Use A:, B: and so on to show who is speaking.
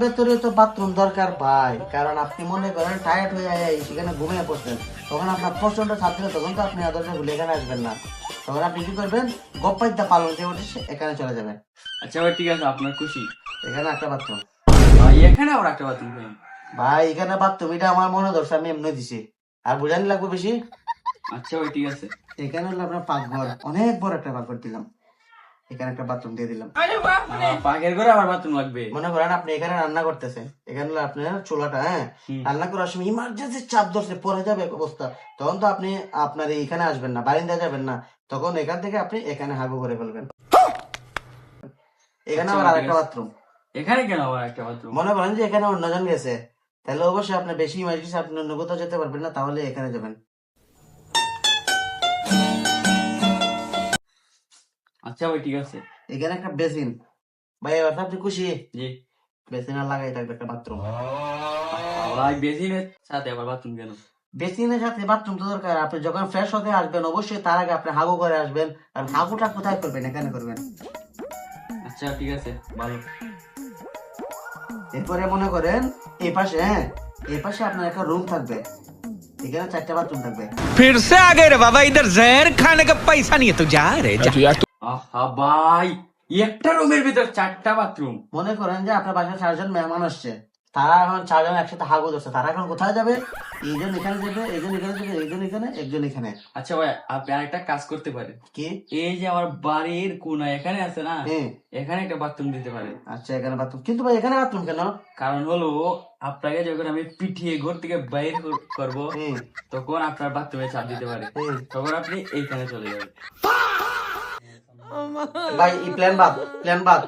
A: ভেতরে তো বাথরুম দরকার ভাই, কারণ আপনি মনে করেন টায়ার্ড হয়ে সেখানে ঘুমিয়ে পড়ছেন, তখন আপনার প্রচন্ড ছাদ দিলে তখন তো আপনি আদর্শ ভুলে এখানে আসবেন না। তখন আপনি কি করবেন, গপ্পাইতে পালন দিয়ে উঠে এখানে চলে যাবেন।
B: আচ্ছা ভাই ঠিক আছে, আপনার খুশি।
A: এখানে একটা বাথরুম
B: ভাই এখানে আবার একটা বাথরুম কেন?
A: ভাই, এখানে বাথরুম এটা আমার মনে ধরছে, আমি এমনি দিছি, আর বুঝানি লাগবে বেশি।
B: আচ্ছা ভাই ঠিক আছে।
A: এখানে হলো আপনার পাকঘর, অনেক বড় একটা পাকঘর দিলাম, এখানে একটা বাথরুম দিয়ে দিলাম।
B: পাকের ঘরে আবার বাথরুম লাগবে?
A: মনে করেন আপনি এখানে রান্না করতেছেন, এখানে হলো আপনার চুলাটা, হ্যাঁ, রান্না করার সময় ইমার্জেন্সি চাপ ধরছে, পড়ে যাবে এক অবস্থা, তখন তো আপনি আপনার এইখানে আসবেন না, বারিন্দায় যাবেন না, তখন এখান থেকে আপনি এখানে হাগু করে ফেলবেন। এখানে আবার আরেকটা বাথরুম।
B: এখানে কেন আবার একটা বাথরুম?
A: মনে করেন যে এখানে অন্যজন গেছে, তাহলে অবশ্যই আপনি বেশি ইমার্জেন্সি আপনি অন্য কোথাও যেতে পারবেন না, তাহলে এখানে যাবেন।
B: আচ্ছা ভাই ঠিক আছে।
A: এখানে একটা বেসিন, ভাই এবার তো আপনি খুশি?
B: জি।
A: বেসিন আর লাগাই থাকবে একটা বাথরুম।
B: ভাই বেসিনের সাথে আবার বাথরুম কেন?
A: বেসিনের সাথে বাথরুম তো দরকার, আপনি যখন ফ্রেশ হতে আসবেন অবশ্যই তার আগে আপনি হাগু করে আসবেন, আর হাগুটা কোথায় করবেন, এখানে করবেন।
B: আচ্ছা ঠিক আছে, ভালো।
A: এরপরে মনে করেন এই পাশে, হ্যাঁ, এই পাশে আপনার একটা রুম থাকবে, এখানে 4টা বাথরুম থাকবে।
C: फिर से आ गए रे बाबा, इधर जहर खाने का पैसा नहीं है तो जा रे जा।
B: আহা ভাই, একটা রুমের ভিতর 4টা বাথরুম?
A: মনে করেন যে আপনার বাসায় 4জন মেহমান আসছে, তারা এখন 4জন একসাথে হাগু ধরছে, তারা এখন কোথায় যাবে? এইজন এখানে যাবে, এইজন এখানে যাবে, এইজন এখানে, একজন এখানে।
B: আচ্ছা ভাই, আপনি আরেকটা কাজ করতে পারেন।
A: কি?
B: এই যে আমার বাড়ির কোনায় এখানে আছে না,
A: হ্যাঁ।
B: এখানে একটা বাথরুম দিতে পারেন।
A: আচ্ছা এখানে বাথরুম, কিন্তু ভাই এখানে বাথরুম কেন?
B: কারণ হলো আপনাকে যখন আমি পিঠিয়ে ঘর থেকে বাইর করবো,
A: হ্যাঁ।
B: তখন আপনার বাথরুমে চাপ দিতে পারে,
A: হ্যাঁ।
B: তখন আপনি এইখানে চলে যাবেন।
A: ভাই এই প্ল্যান বাদ, প্ল্যান বাদ।